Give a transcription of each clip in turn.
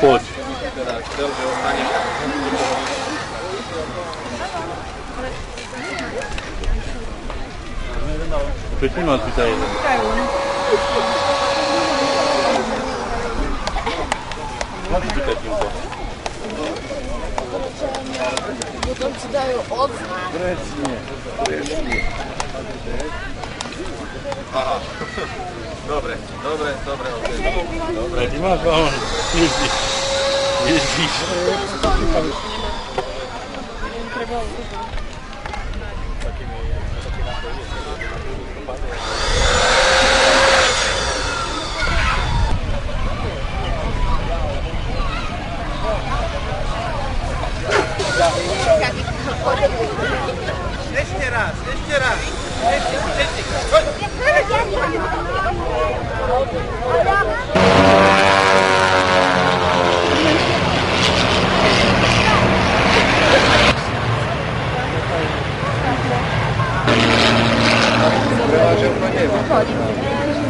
Poď. Prečo nemám pýta jeden? Máte pýtať týmto? Potom ti dajú odznak. Presne. Aha. Dobre. Ty máš balón. Jezdíš. Ešte raz.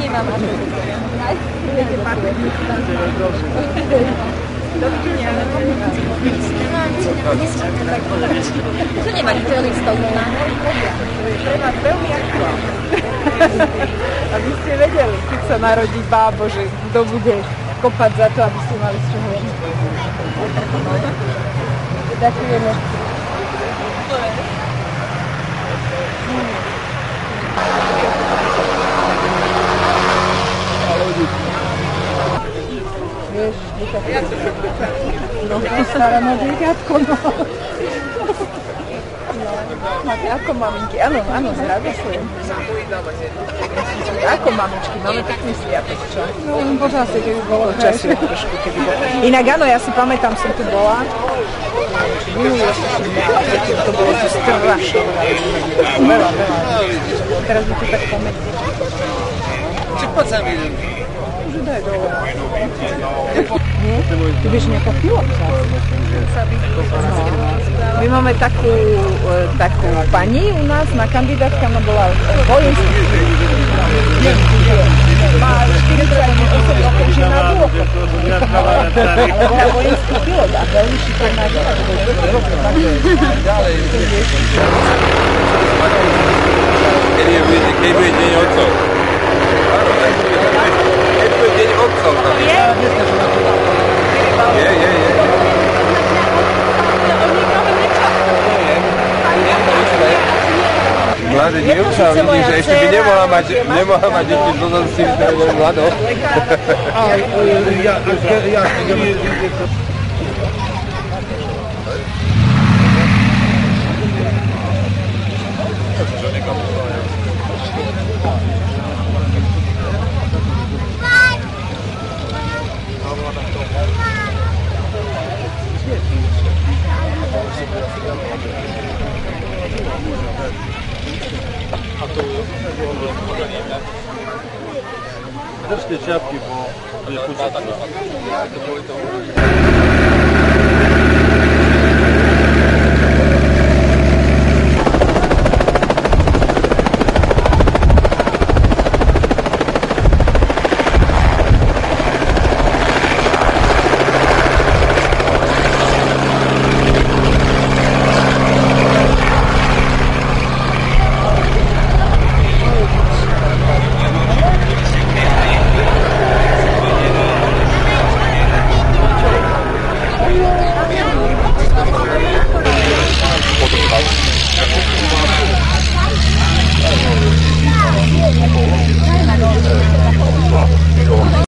Nemám. To nemá nikto listov. Treba veľmi aktuálne. Aby ste vedeli, keď sa narodí bábo, že kto bude kopať za to, aby ste mali z čoho jesť. Ďakujeme. Vieš, stará na dieťatko, no. Máte ako maminky? Áno, zradoslujem. Ako mamičky, máme pekný sviatok, čo? No, možno asi, keby bolo času trošku, keby bolo. Inak áno, ja si pamätám, som tu bola. Minulý rok som mala, predtým to bolo tu strašne. Veľa. Teraz by tu tak pamätám. Či poď sa mi. Už daj dole. Ty vieš nejaká pilotka? My máme takú pani u nás, na kandidátka, ona bola vojenský. Má 48 rokov, že na dôchod. Ale vojenský pilot a veľmi šikovná žena. Keď bude deň otcov. Áno, keď bude deň otcov. Je. Mladé dievča, vidím, že ešte by nemohla mať deti, to som si myslel, že mladó. Držte čapky, bo bude počať.